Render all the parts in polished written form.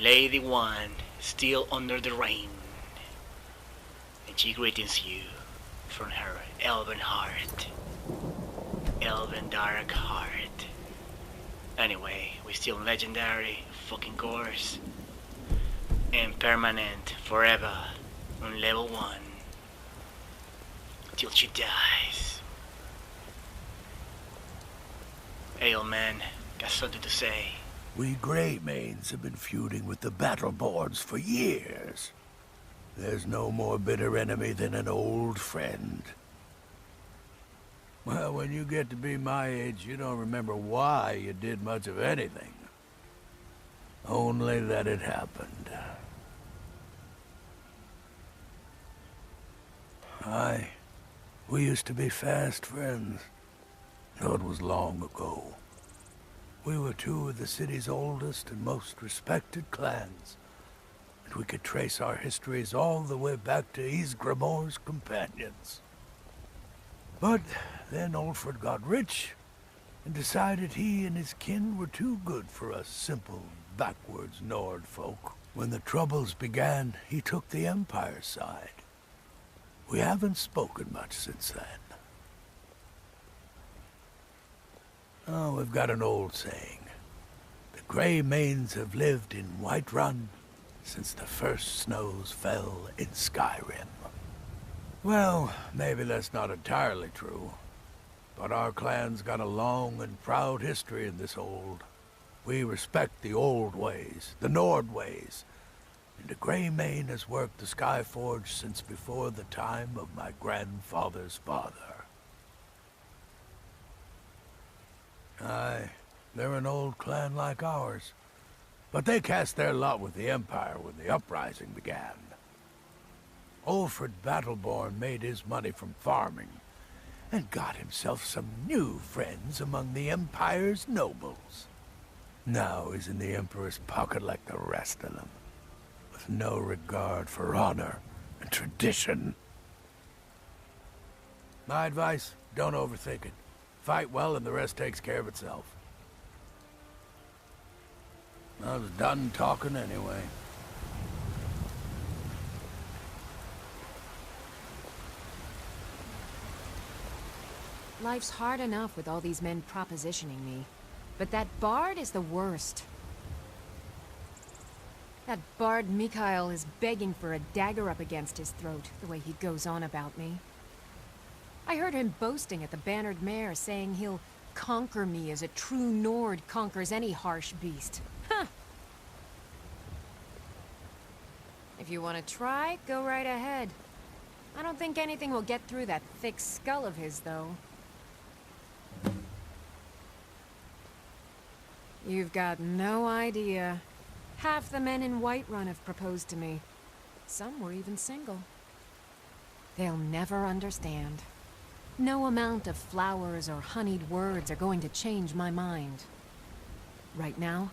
Lady One, still under the rain, and she greetings you from her elven heart. Elven dark heart. Anyway, we still legendary, fucking course. And permanent, forever, on level 1. Till she dies. Hey old man, got something to say. We Greymanes have been feuding with the Battleborns for years. There's no more bitter enemy than an old friend. Well, when you get to be my age, you don't remember why you did much of anything. Only that it happened. We used to be fast friends, though it was long ago. We were two of the city's oldest and most respected clans, and we could trace our histories all the way back to Ysgramor's companions. But then Ulfred got rich, and decided he and his kin were too good for us simple, backwards Nord folk. When the troubles began, he took the Empire's side. We haven't spoken much since then. Oh, we've got an old saying. The Greymanes have lived in Whiterun since the first snows fell in Skyrim. Well, maybe that's not entirely true. But our clan's got a long and proud history in this old. We respect the old ways, the Nord ways. And the Greymane has worked the Skyforge since before the time of my grandfather's father. Aye, they're an old clan like ours. But they cast their lot with the Empire when the uprising began. Ulfred Battleborn made his money from farming, and got himself some new friends among the Empire's nobles. Now he's in the Emperor's pocket like the rest of them, with no regard for honor and tradition. My advice, don't overthink it. Fight well and the rest takes care of itself. I was done talking anyway. Life's hard enough with all these men propositioning me. But that bard is the worst. That bard Mikhail is begging for a dagger up against his throat, the way he goes on about me. I heard him boasting at the Bannered Mare, saying he'll conquer me as a true Nord conquers any harsh beast. Huh! If you want to try, go right ahead. I don't think anything will get through that thick skull of his, though. You've got no idea. Half the men in Whiterun have proposed to me. Some were even single. They'll never understand. No amount of flowers or honeyed words are going to change my mind. Right now,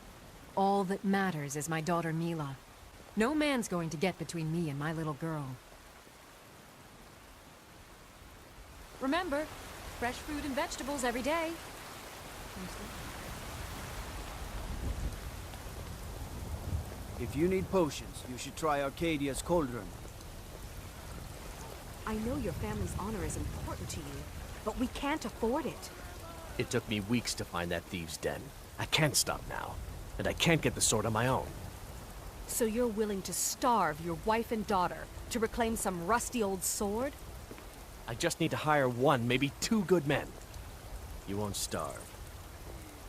all that matters is my daughter Mila. No man's going to get between me and my little girl. Remember, fresh fruit and vegetables every day. If you need potions, you should try Arcadia's cauldron. I know your family's honor is important to you, but we can't afford it. It took me weeks to find that thieves' den. I can't stop now, and I can't get the sword on my own. So you're willing to starve your wife and daughter to reclaim some rusty old sword? I just need to hire one, maybe two good men. You won't starve.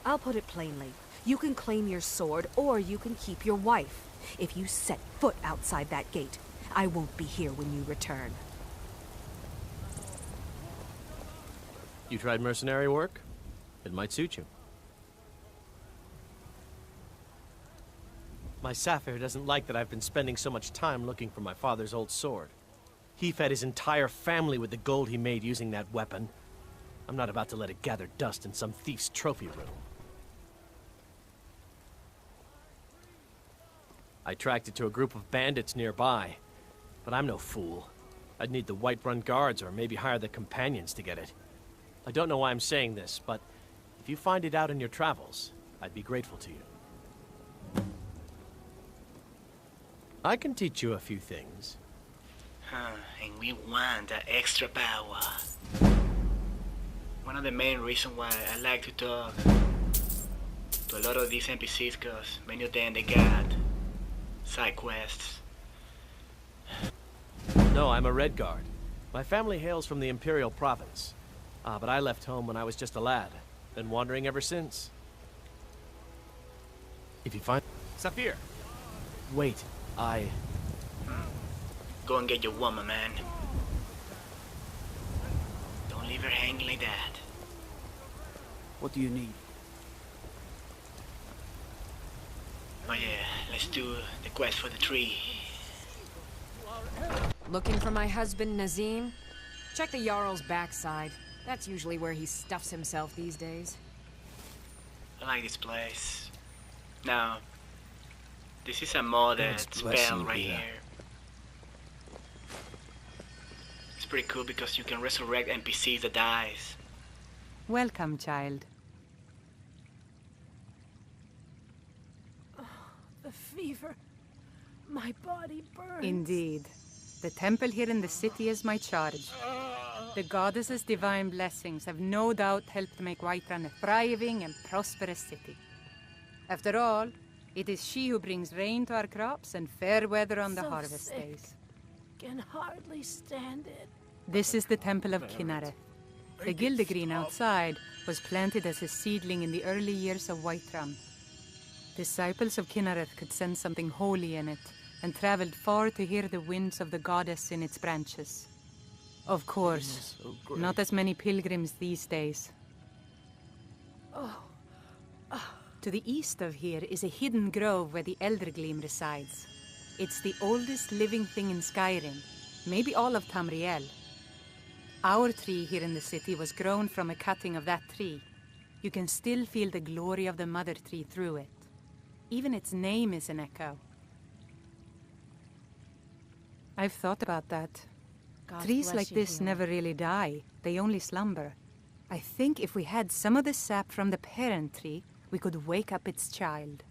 I'll put it plainly. You can claim your sword, or you can keep your wife. If you set foot outside that gate, I won't be here when you return. You tried mercenary work? It might suit you. My Sapphire doesn't like that I've been spending so much time looking for my father's old sword. He fed his entire family with the gold he made using that weapon. I'm not about to let it gather dust in some thief's trophy room. I tracked it to a group of bandits nearby, but I'm no fool. I'd need the Whiterun guards or maybe hire the companions to get it. I don't know why I'm saying this, but if you find it out in your travels, I'd be grateful to you. I can teach you a few things. And we want that extra power. One of the main reasons why I like to talk to a lot of these NPCs, because many of them, they got side quests. No, I'm a Red Guard. My family hails from the Imperial Province. But I left home when I was just a lad. Been wandering ever since. If you find... Saphir! Wait, Go and get your woman, man. Don't leave her hanging like that. What do you need? Oh yeah, let's do the quest for the tree. Looking for my husband, Nazim? Check the Jarl's backside. That's usually where he stuffs himself these days. I like this place. Now, this is a modded spell right here. It's pretty cool because you can resurrect NPCs that dies. Welcome, child. The fever. My body burns. Indeed. The temple here in the city is my charge. The goddess's divine blessings have no doubt helped make Whiterun a thriving and prosperous city. After all, it is she who brings rain to our crops and fair weather on the So harvest sick. days. Can hardly stand it. This is the temple of Kynareth. The Gildegreen outside was planted as a seedling in the early years of Whiterun. Disciples of Kynareth could sense something holy in it, and traveled far to hear the winds of the goddess in its branches. Of course, not as many pilgrims these days. To the east of here is a hidden grove where the Eldergleam resides. It's the oldest living thing in Skyrim, maybe all of Tamriel. Our tree here in the city was grown from a cutting of that tree. You can still feel the glory of the mother tree through it. Even its name is an echo. I've thought about that. God Trees bless like you, this hero. never really die. They only slumber. I think if we had some of the sap from the parent tree, we could wake up its child.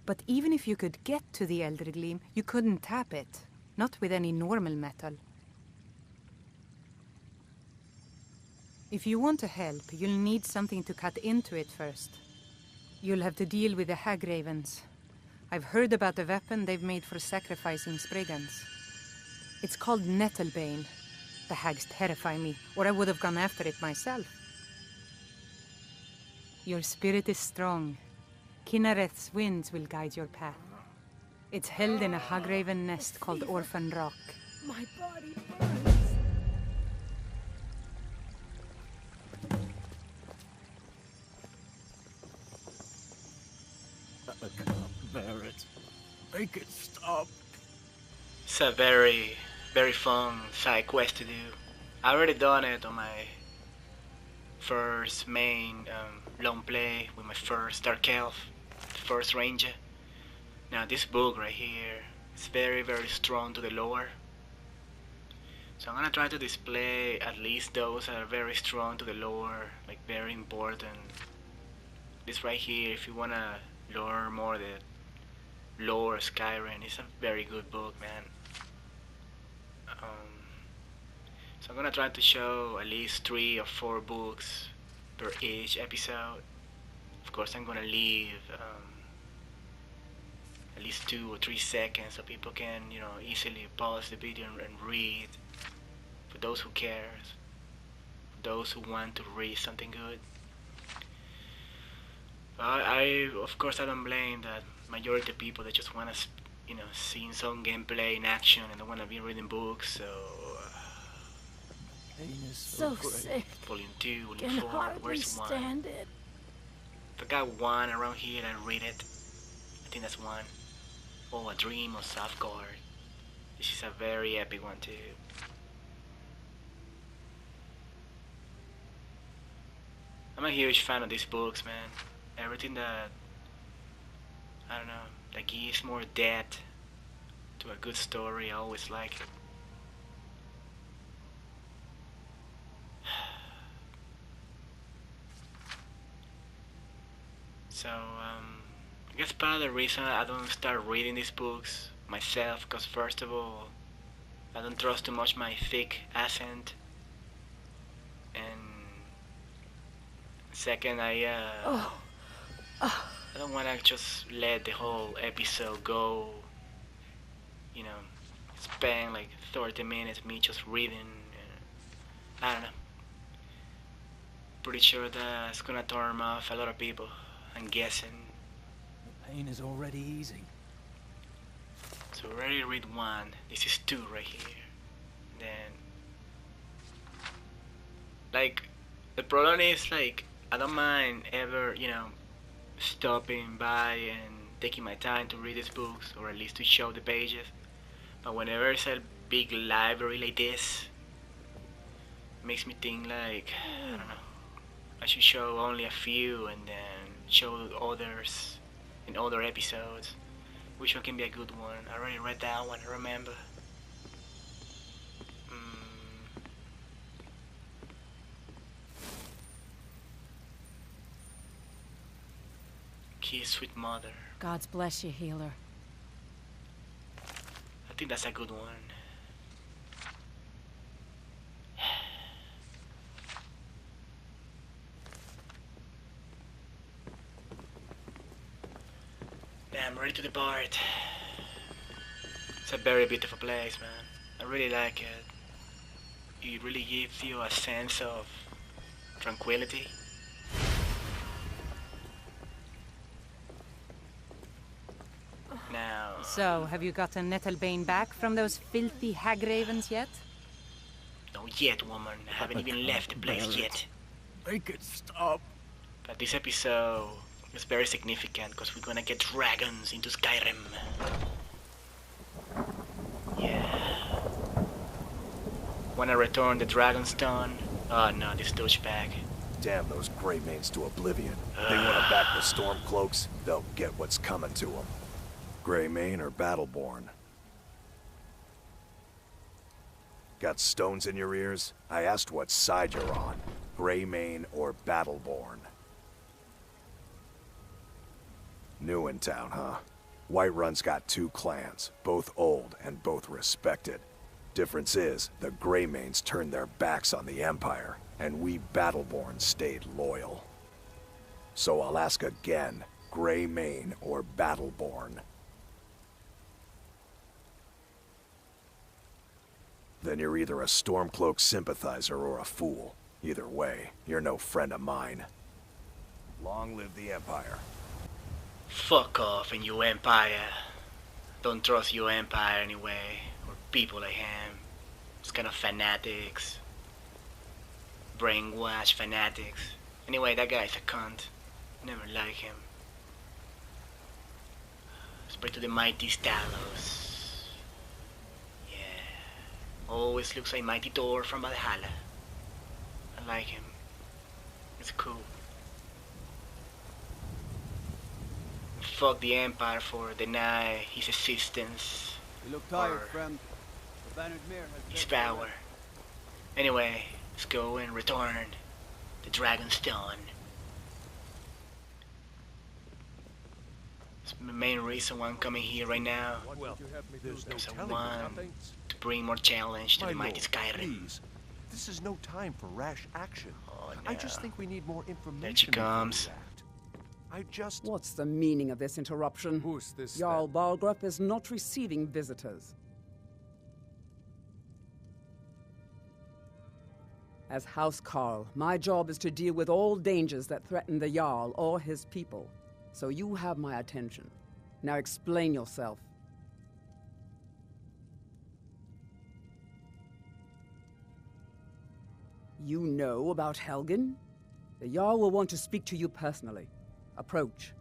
But even if you could get to the Eldergleam, you couldn't tap it. Not with any normal metal. If you want to help, you'll need something to cut into it first. You'll have to deal with the Hagravens. I've heard about the weapon they've made for sacrificing Spriggans. It's called Nettlebane. The hags terrify me, or I would have gone after it myself. Your spirit is strong. Kynareth's winds will guide your path. It's held in a Hagraven nest called Orphan Rock. My body burns. I can't bear it. Make it stop. It's a very, very fun side quest to do. I already done it on my first main long play with my first Dark Elf, first Ranger. Now this book right here is very, very strong to the lore. So I'm gonna try to display at least those that are very strong to the lore, like very important. This right here, if you wanna learn more the lore of Skyrim, it's a very good book, man. So I'm gonna try to show at least 3 or 4 books per each episode. Of course, I'm gonna leave at least 2 or 3 seconds so people can, you know, easily pause the video and read. For those who cares, for those who want to read something good. I of course I don't blame that majority of people that just want to, you know, see some gameplay in action and don't want to be reading books. So Pain is So great. sick. volume 2, Can volume 4, hardly where's 1? stand it. If I got 1 around here and read it, I think that's 1. Oh, A Dream of Safguard. This is a very epic one too. I'm a huge fan of these books, man. Everything that, I don't know, that gives more depth to a good story, I always like it. So, I guess part of the reason I don't start reading these books myself, because first of all, I don't trust too much my thick accent, and second, I don't want to just let the whole episode go, you know, spend like 30 minutes me just reading. I don't know. Pretty sure that's gonna turn off a lot of people, I'm guessing. The pain is already easing. So already read 1, this is 2 right here. Then, like, the problem is, like, I don't mind ever, you know, stopping by and taking my time to read these books, or at least to show the pages. But whenever it's a big library like this, it makes me think like, I don't know, I should show only a few and then show others in other episodes. Which one can be a good one? I already read that one, I remember. Kiss Sweet Mother. God's bless you, healer. I think that's a good one. Damn, ready to depart. It's a very beautiful place, man. I really like it. It really gives you a sense of tranquility. Now... So, have you gotten Nettlebane back from those filthy hag ravens yet? Not yet, woman. I haven't even left the place yet. Make it stop. But this episode is very significant because we're gonna get dragons into Skyrim. Yeah. Wanna return the Dragonstone? Oh no, this douchebag. Damn those Greymanes to oblivion. They want to back the Stormcloaks, they'll get what's coming to them. Greymane or Battleborn? Got stones in your ears? I asked what side you're on. Greymane or Battleborn? New in town, huh? Whiterun's got 2 clans, both old and both respected. Difference is, the Greymanes turned their backs on the Empire, and we Battleborn stayed loyal. So I'll ask again, Greymane or Battleborn? Then you're either a Stormcloak sympathizer or a fool. Either way, you're no friend of mine. Long live the Empire. Fuck off and your Empire. Don't trust your Empire anyway, or people like him. It's kind of fanatics. Brainwash fanatics. Anyway, that guy's a cunt. Never like him. Spread to the mighty Stalos. Always looks like Mighty Thor from Valhalla. I like him. It's cool. Fuck the Empire for deny his existence. You look tired, or friend. The Bannered Mare has his power. Anyway, let's go and return the Dragonstone. It's the main reason why I'm coming here right now. Well, there's no Because I telling what want happens. to bring more challenge to My the mighty lord, Skyrim. please. This is no time for rash action. Oh, I no. just think we need more information. There she before we comes. act. I just... What's the meaning of this interruption? Who's this Jarl then? Balgrup is not receiving visitors. As House Carl, my job is to deal with all dangers that threaten the Jarl or his people. So you have my attention. Now explain yourself. You know about Helgen? The Jarl will want to speak to you personally. Approach.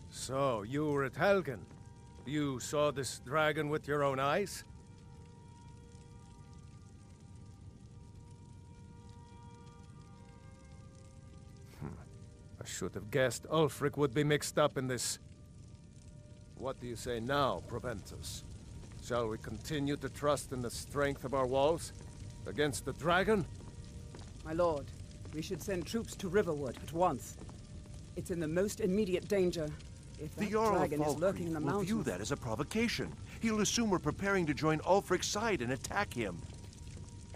So, you were at Helgen. You saw this dragon with your own eyes? I should have guessed Ulfric would be mixed up in this. What do you say now, Proventus? Shall we continue to trust in the strength of our walls? Against the dragon? My lord, we should send troops to Riverwood at once. It's in the most immediate danger. If that The Jarl of dragon is lurking in the will mountains... view that as a provocation. He'll assume we're preparing to join Ulfric's side and attack him.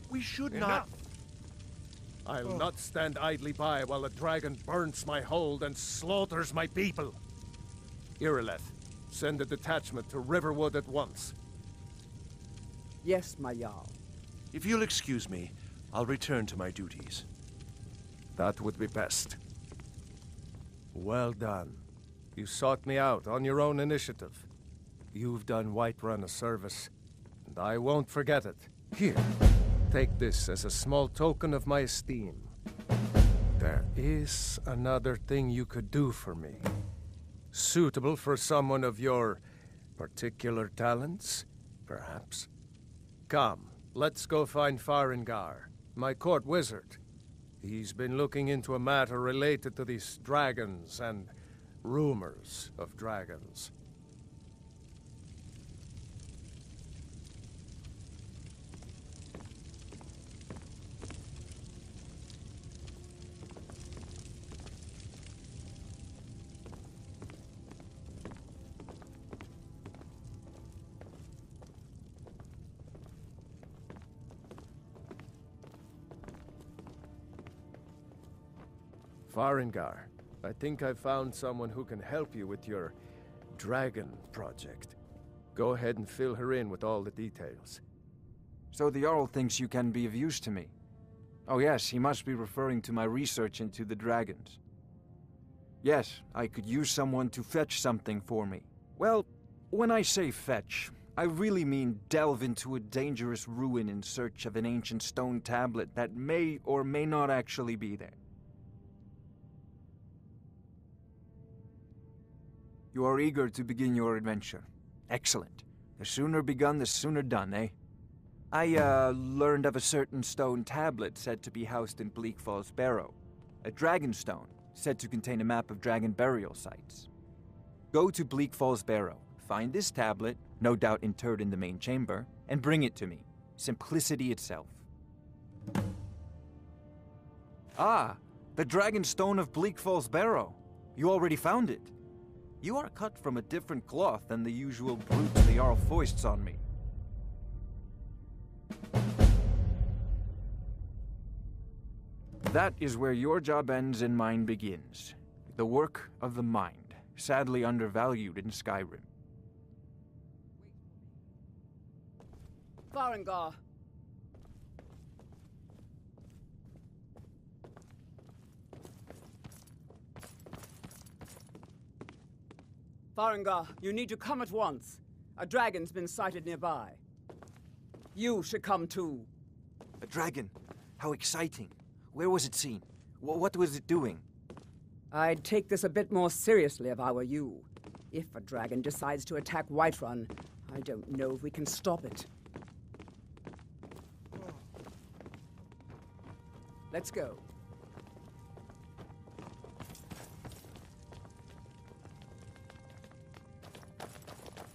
We should not... I'll not stand idly by while the dragon burns my hold and slaughters my people. Irileth, send a detachment to Riverwood at once. Yes, my Jarl. If you'll excuse me, I'll return to my duties. That would be best. Well done. You sought me out on your own initiative. You've done Whiterun a service, and I won't forget it. Here, take this as a small token of my esteem. There is another thing you could do for me. Suitable for someone of your particular talents, perhaps. Come, let's go find Farengar, my court wizard. He's been looking into a matter related to these dragons and rumors of dragons. Farengar, I think I've found someone who can help you with your dragon project. Go ahead and fill her in with all the details. So the Jarl thinks you can be of use to me. Oh yes, he must be referring to my research into the dragons. Yes, I could use someone to fetch something for me. Well, when I say fetch, I really mean delve into a dangerous ruin in search of an ancient stone tablet that may or may not actually be there. You are eager to begin your adventure. Excellent. The sooner begun, the sooner done, eh? I, learned of a certain stone tablet said to be housed in Bleak Falls Barrow. A dragon stone, said to contain a map of dragon burial sites. Go to Bleak Falls Barrow, find this tablet, no doubt interred in the main chamber, and bring it to me. Simplicity itself. Ah, the dragon stone of Bleak Falls Barrow. You already found it. You are cut from a different cloth than the usual brutes the Jarl foists on me. That is where your job ends and mine begins. The work of the mind, sadly undervalued in Skyrim. Farengar! Farengar, you need to come at once. A dragon's been sighted nearby. You should come too. A dragon? How exciting. Where was it seen? What was it doing? I'd take this a bit more seriously if I were you. If a dragon decides to attack Whiterun, I don't know if we can stop it. Let's go.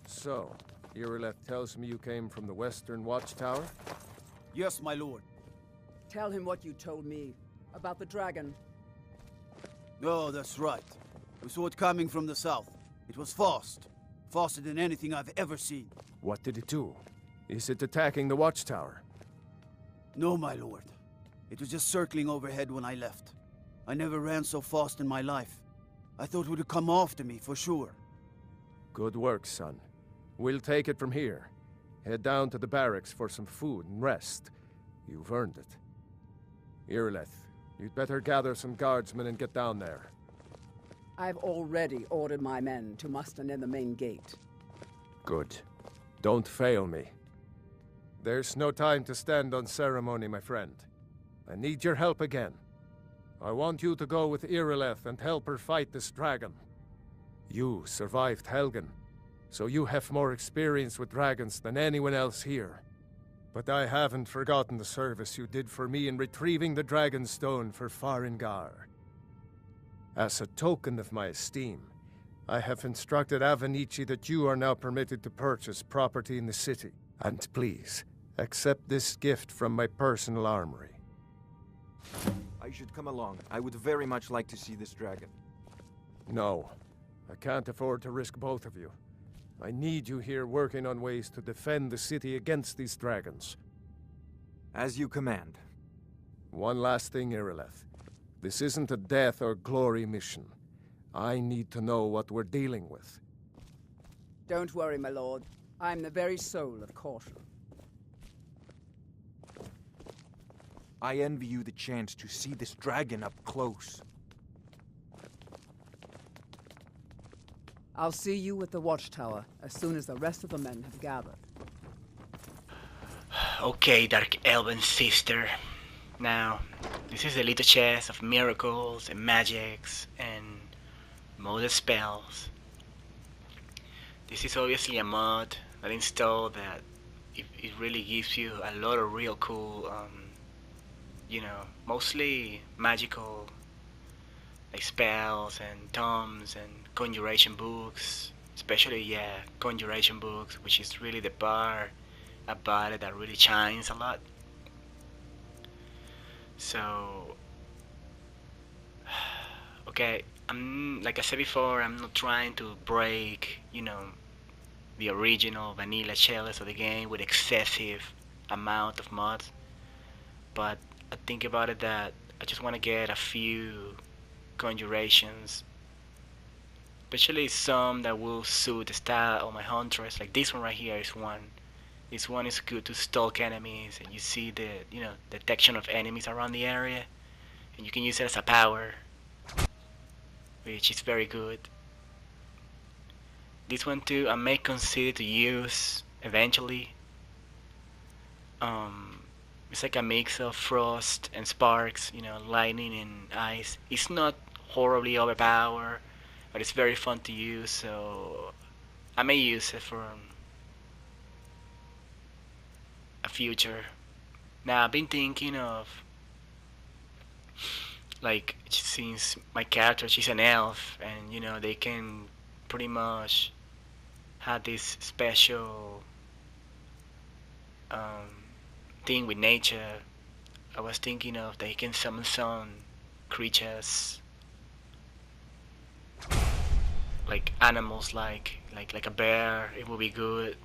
So, Irileth tells me you came from the Western Watchtower? Yes, my lord. Tell him what you told me about the dragon. Oh, that's right. We saw it coming from the south. It was fast. Faster than anything I've ever seen. What did it do? Is it attacking the Watchtower? No, my lord. It was just circling overhead when I left. I never ran so fast in my life. I thought it would come after me, for sure. Good work, son. We'll take it from here. Head down to the barracks for some food and rest. You've earned it. Irileth, you'd better gather some guardsmen and get down there. I've already ordered my men to muster near the main gate. Good. Don't fail me. There's no time to stand on ceremony, my friend. I need your help again. I want you to go with Irileth and help her fight this dragon. You survived Helgen, so you have more experience with dragons than anyone else here. But I haven't forgotten the service you did for me in retrieving the dragon stone for Farengar. As a token of my esteem, I have instructed Avenici that you are now permitted to purchase property in the city. And please, Accept this gift from my personal armory. I should come along. I would very much like to see this dragon. No. I can't afford to risk both of you. I need you here working on ways to defend the city against these dragons. As you command. One last thing, Irileth. This isn't a death or glory mission. I need to know what we're dealing with. Don't worry, my lord. I'm the very soul of caution. I envy you the chance to see this dragon up close. I'll see you at the watchtower as soon as the rest of the men have gathered. Okay, Dark Elven sister. Now, this is a little chest of miracles and magics and modded spells. This is obviously a mod that installed that it really gives you a lot of real cool, you know, mostly magical like spells and tomes and conjuration books, especially conjuration books, which is really the part about it that really shines a lot. So okay, I'm like I said before, I'm not trying to break, you know, the original vanilla shells of the game with excessive amount of mods, but I think about it that I just want to get a few conjurations, especially some that will suit the style of my huntress. Like this one right here is one. This one is good to stalk enemies, and you see the, you know, detection of enemies around the area, and you can use it as a power, which is very good. This one too, I may consider to use eventually. It's like a mix of frost and sparks, you know, lightning and ice. It's not horribly overpowered, but it's very fun to use, so I may use it for a future. Now I've been thinking of, like, since my character, she's an elf, and you know, they can pretty much have this special thing with nature. I was thinking of they can summon some creatures, like animals, like a bear. It would be good.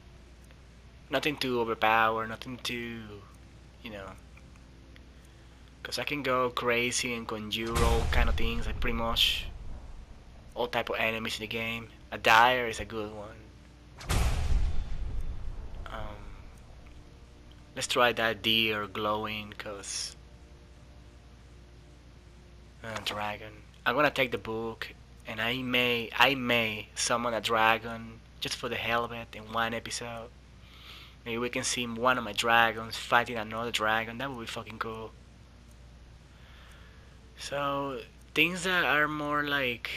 Nothing too overpowered, nothing too, you know, because I can go crazy and conjure all kind of things, like pretty much all type of enemies in the game. A dire is a good one. Let's try that deer glowing, cause dragon. I'm gonna take the book, and I may summon a dragon just for the hell of it in one episode. Maybe we can see one of my dragons fighting another dragon. That would be fucking cool. So things that are more like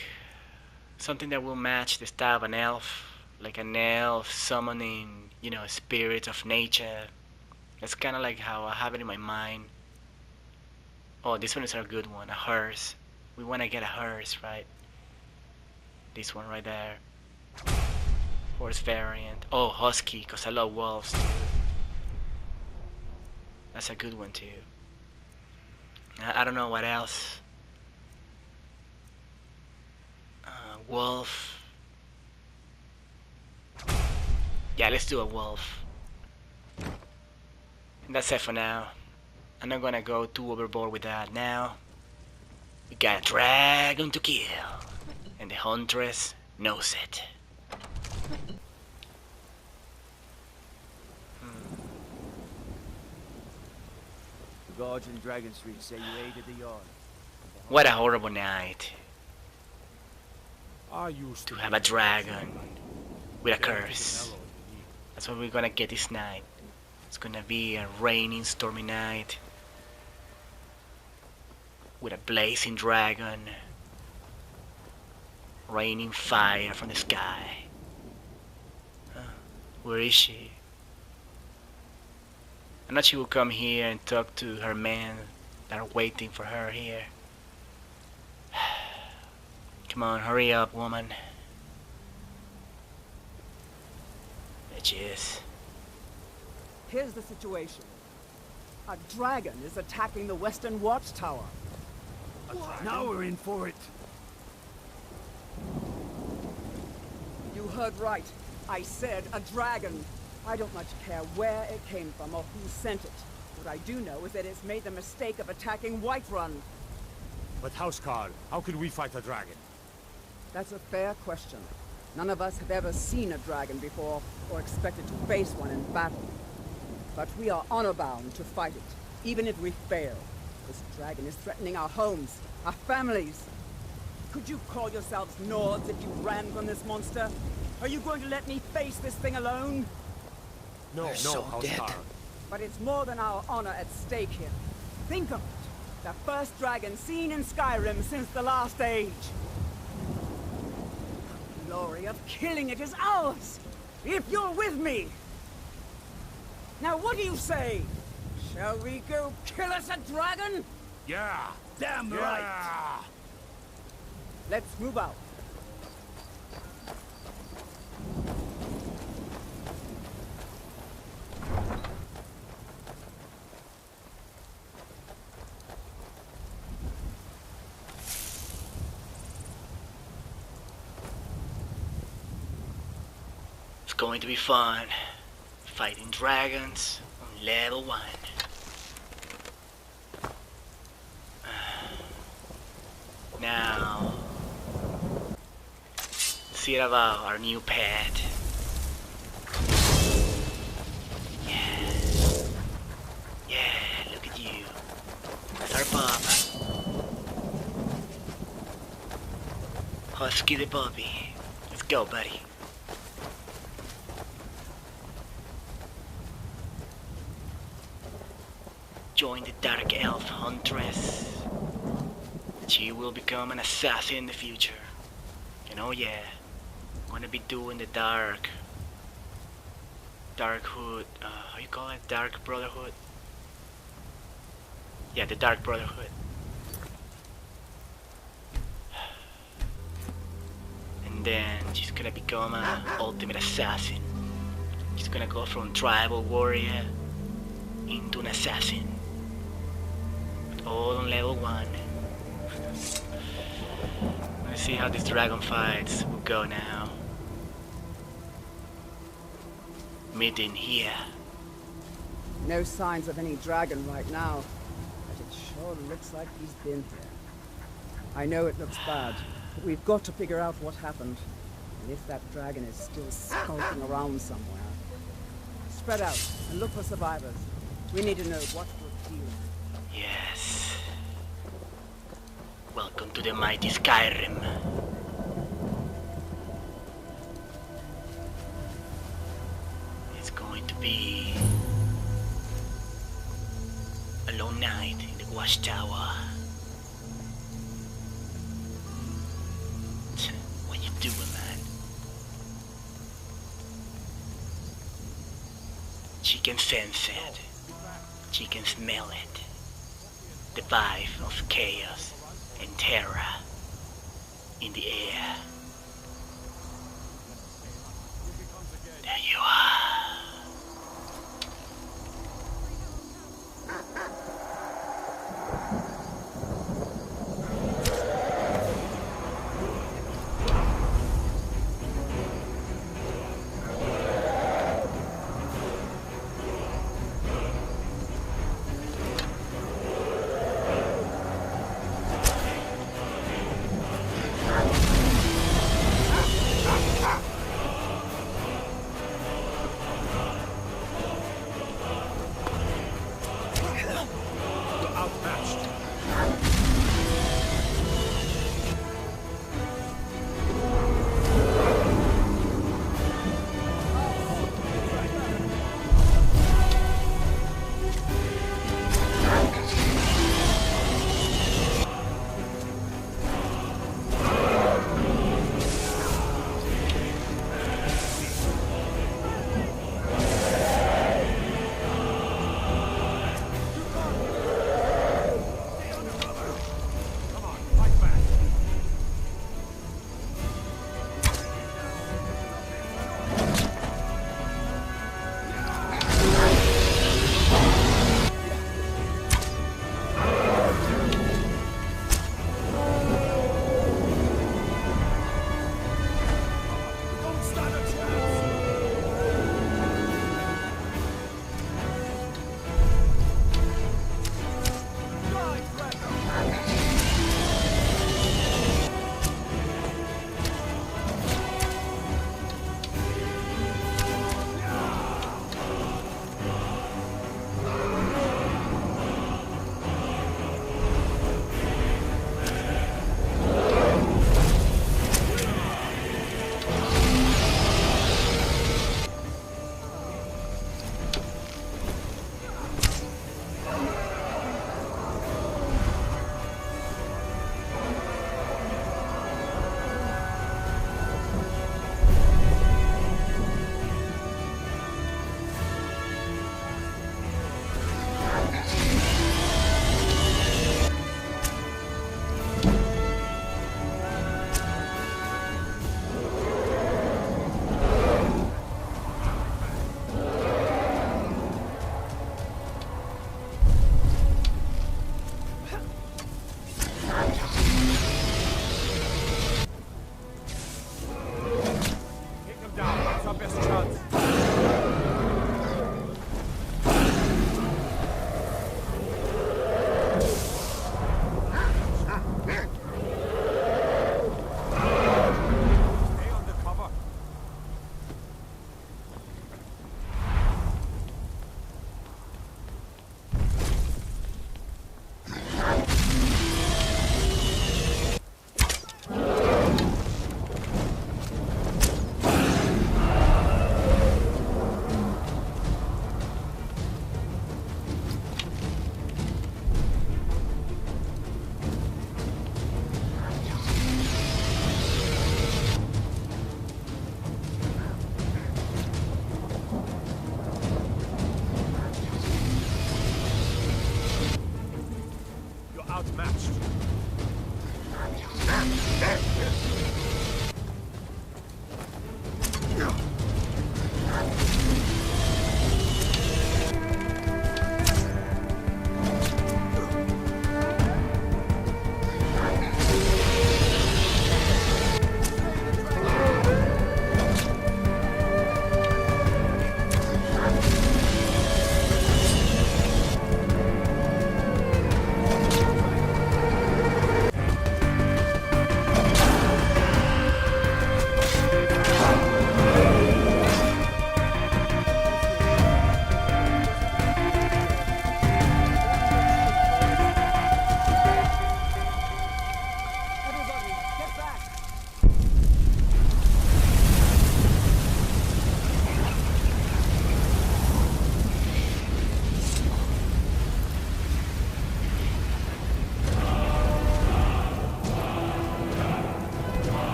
something that will match the style of an elf, like an elf summoning, you know, spirits of nature. That's kind of like how I have it in my mind. Oh, this one is a good one, a hearse. We want to get a hearse, right? This one right there. Horse variant. Oh, husky, because I love wolves too. That's a good one too. I don't know what else. Wolf. Yeah, let's do a wolf. And that's it for now. I'm not gonna go too overboard with that now. We got a dragon to kill, and the huntress knows it. The guards in Dragon Street say you aided the yard. What a horrible night I used to have a dragon with a curse. That's what we're gonna get this night. It's gonna be a raining, stormy night with a blazing dragon raining fire from the sky. Where is she? I know she will come here and talk to her men that are waiting for her here. Come on, hurry up, woman. There she is. Here's the situation. A dragon is attacking the Western Watchtower. Now we're in for it. You heard right. I said a dragon. I don't much care where it came from or who sent it. What I do know is that it's made the mistake of attacking Whiterun. But Housecarl, how could we fight a dragon? That's a fair question. None of us have ever seen a dragon before, or expected to face one in battle. But we are honor-bound to fight it, even if we fail. This dragon is threatening our homes, our families. Could you call yourselves Nords if you ran from this monster? Are you going to let me face this thing alone? No, Housecarl. But it's more than our honor at stake here. Think of it. The first dragon seen in Skyrim since the last age. The glory of killing it is ours, if you're with me. Now what do you say? Shall we go kill us a dragon? Yeah! Damn right! Let's move out. It's going to be fun. Fighting dragons on level 1. Now, see about our new pet. Yeah, look at you. That's our pup. Husky the puppy. Let's go, buddy. Join the Dark Elf Huntress. She will become an assassin in the future. And oh yeah, I'm gonna be doing the Dark Hood, how you call it? Dark Brotherhood? Yeah, the Dark Brotherhood. And then she's gonna become an ultimate assassin. She's gonna go from tribal warrior into an assassin. All on level 1. Let's see how these dragon fights will go now. Meeting here. No signs of any dragon right now, but it sure looks like he's been here. I know it looks bad, but we've got to figure out what happened. And if that dragon is still skulking around somewhere. Spread out and look for survivors. We need to know what we're dealing with. Yes. Welcome to the mighty Skyrim. It's going to be a long night in the Watchtower. What you doing, man? She can sense it. She can smell it. The vibe of chaos and terror in the air. There you are.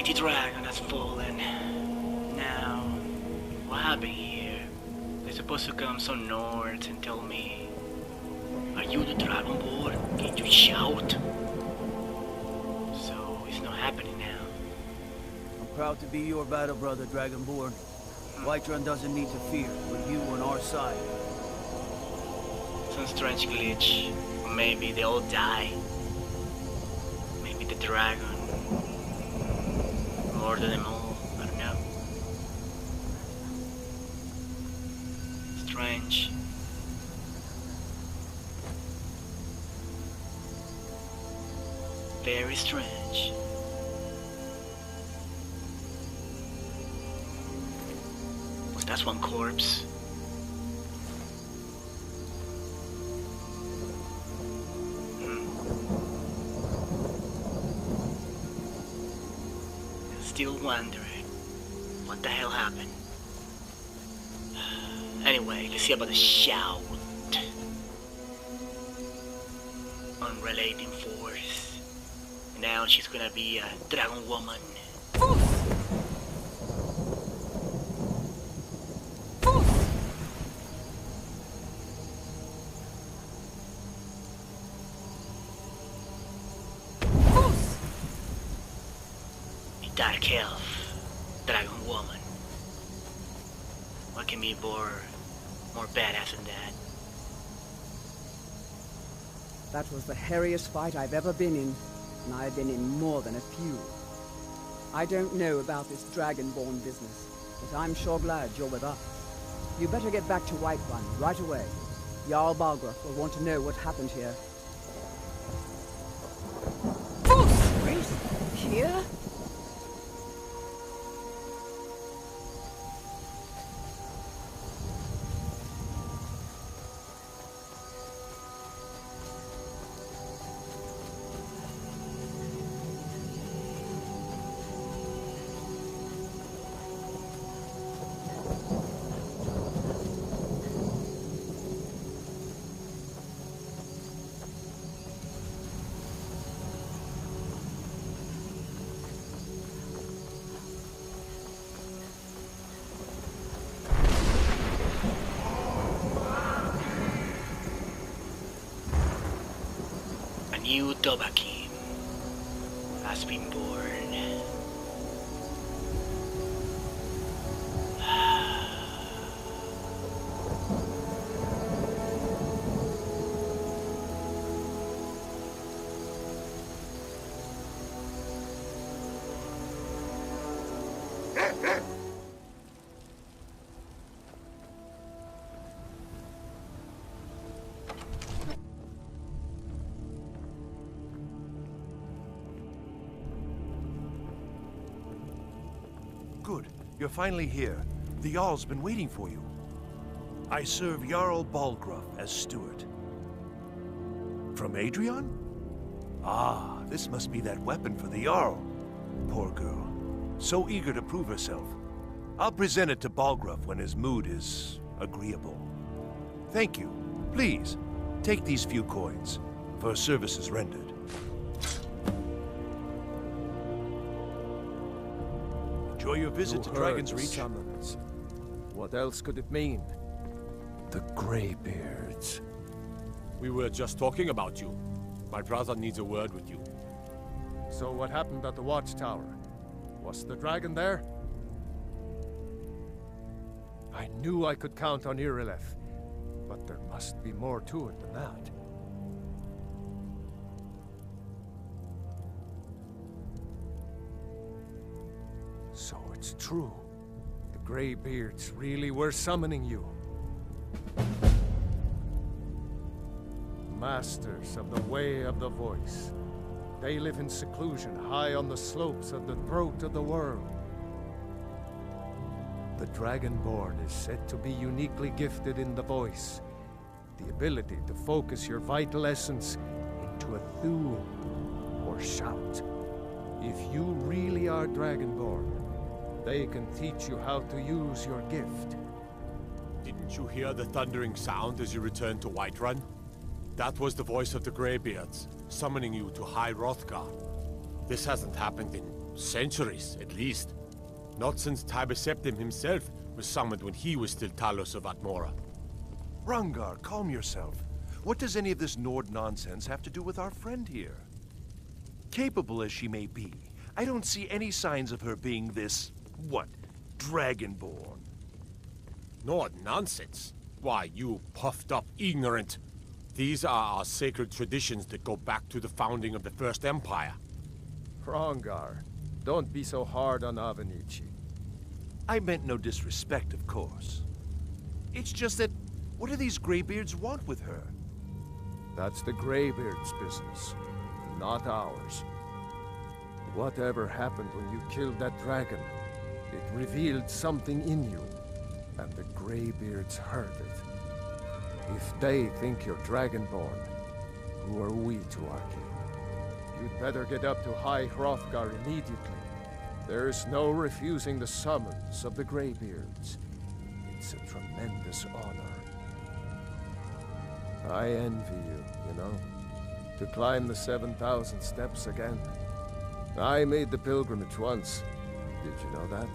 mighty dragon has fallen. Now, what happened here? They're supposed to come some north and tell me, are you the Dragonborn? Can you shout? So, it's not happening now. I'm proud to be your battle brother, Dragonborn. Whiterun doesn't need to fear, with you on our side. Some strange glitch. Or maybe they all die. Maybe the dragon murdered them all. I don't know. Strange. Very strange. Was that one corpse? Still wondering what the hell happened. Anyway, let's see about the shout. Unrelating force. And now she's gonna be a dragon woman. Dark elf, dragon woman. What can be more badass than that? That was the hairiest fight I've ever been in, and I've been in more than a few. I don't know about this Dragonborn business, but I'm sure glad you're with us. You better get back to Whiterun right away. Jarl Balgruuf will want to know what happened here. Here? New Dovahkiin has been born. Good. You're finally here. The Jarl's been waiting for you. I serve Jarl Balgruuf as steward. From Adrian? Ah, this must be that weapon for the Jarl. Poor girl. So eager to prove herself. I'll present it to Balgruuf when his mood is agreeable. Thank you. Please, take these few coins for services rendered. Enjoy your visit to Dragon's Reach. Summons. What else could it mean? The Greybeards. We were just talking about you. My brother needs a word with you. So what happened at the watchtower? Was the dragon there? I knew I could count on Irileth, but there must be more to it than that. So it's true. The Greybeards really were summoning you. Masters of the Way of the Voice. They live in seclusion high on the slopes of the throat of the world. The Dragonborn is said to be uniquely gifted in the voice. The ability to focus your vital essence into a thum or shout. If you really are Dragonborn, they can teach you how to use your gift. Didn't you hear the thundering sound as you returned to Whiterun? That was the voice of the Greybeards, summoning you to High Hrothgar. This hasn't happened in Centuries, at least. Not since Tiber Septim himself was summoned when he was still Talos of Atmora. Rungar, calm yourself. What does any of this Nord nonsense have to do with our friend here? Capable as she may be, I don't see any signs of her being this, what, Dragonborn. Nord nonsense? Why, you puffed up ignorant. These are our sacred traditions that go back to the founding of the First Empire. Rongar, don't be so hard on Avenici. I meant no disrespect, of course. It's just that, what do these Greybeards want with her? That's the Greybeards' business, not ours. Whatever happened when you killed that dragon, it revealed something in you, and the Greybeards heard it. If they think you're Dragonborn, who are we to argue? You'd better get up to High Hrothgar immediately. There's no refusing the summons of the Greybeards. It's a tremendous honor. I envy you know, to climb the 7,000 steps again. I made the pilgrimage once. Did you know that?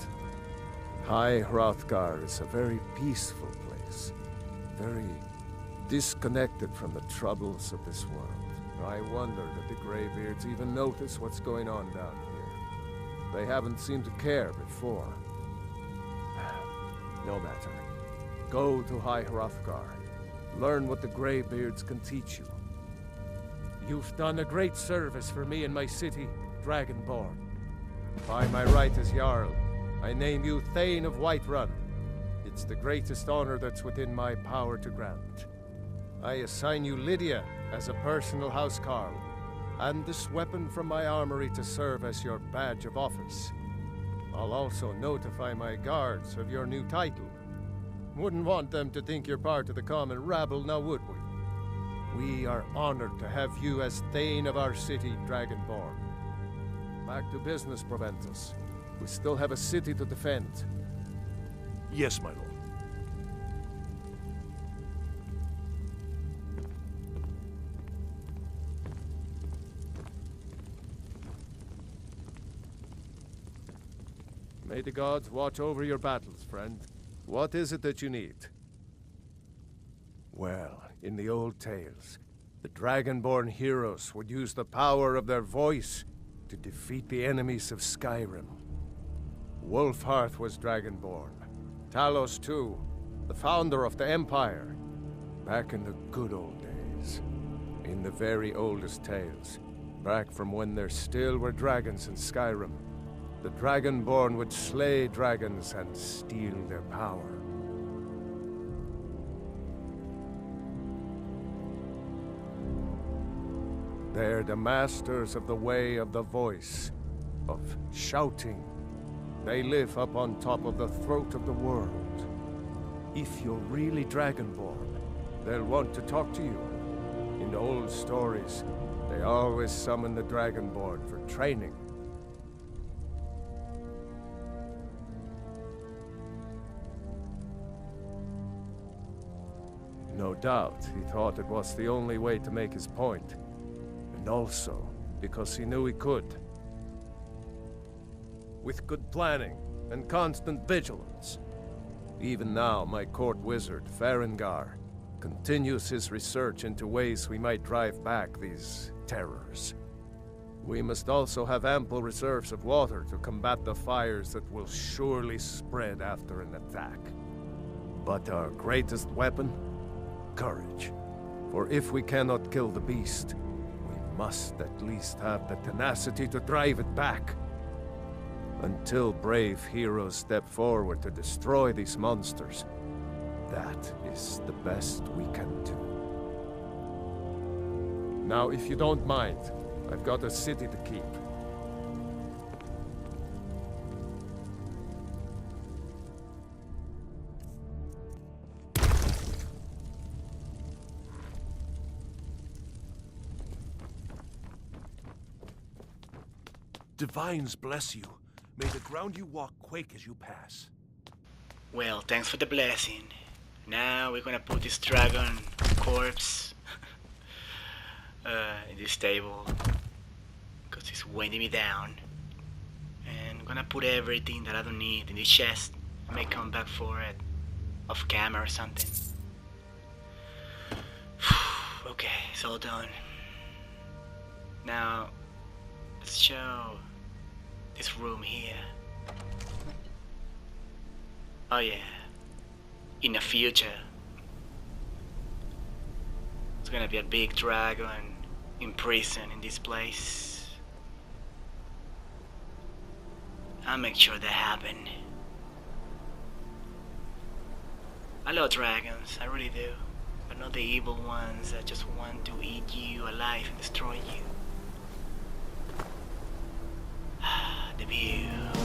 High Hrothgar is a very peaceful place. Very disconnected from the troubles of this world. I wonder that the Greybeards even notice what's going on down here. They haven't seemed to care before. No matter. Go to High Hrothgar. Learn what the Greybeards can teach you. You've done a great service for me and my city, Dragonborn. By my right as Jarl, I name you Thane of Whiterun. It's the greatest honor that's within my power to grant. I assign you Lydia as a personal housecarl, and this weapon from my armory to serve as your badge of office. I'll also notify my guards of your new title. Wouldn't want them to think you're part of the common rabble, now would we? We are honored to have you as Thane of our city, Dragonborn. Back to business, Proventus. We still have a city to defend. Yes, my lord. May the gods watch over your battles, friend. What is it that you need? Well, in the old tales, the Dragonborn heroes would use the power of their voice to defeat the enemies of Skyrim. Wolfhearth was Dragonborn. Talos too, the founder of the Empire. Back in the good old days. In the very oldest tales. Back from when there still were dragons in Skyrim. The Dragonborn would slay dragons and steal their power. They're the masters of the way of the voice, of shouting. They live up on top of the throat of the world. If you're really Dragonborn, they'll want to talk to you. In the old stories, they always summon the Dragonborn for training. No doubt, he thought it was the only way to make his point. And also, because he knew he could. With good planning and constant vigilance. Even now, my court wizard, Farengar, continues his research into ways we might drive back these terrors. We must also have ample reserves of water to combat the fires that will surely spread after an attack. But our greatest weapon? Courage. For if we cannot kill the beast, we must at least have the tenacity to drive it back. Until brave heroes step forward to destroy these monsters, that is the best we can do. Now, if you don't mind, I've got a city to keep. Divines bless you. May the ground you walk quake as you pass. Well, thanks for the blessing. Now we're gonna put this dragon corpse in this table because it's weighing me down. I'm gonna put everything that I don't need in the chest. I may come back for it off camera or something. Okay, it's all done. Now, let's show this room here. Oh yeah, in the future, there's gonna be a big dragon in prison in this place. I'll make sure that happen. I love dragons, I really do. But not the evil ones that just want to eat you alive and destroy you. The view.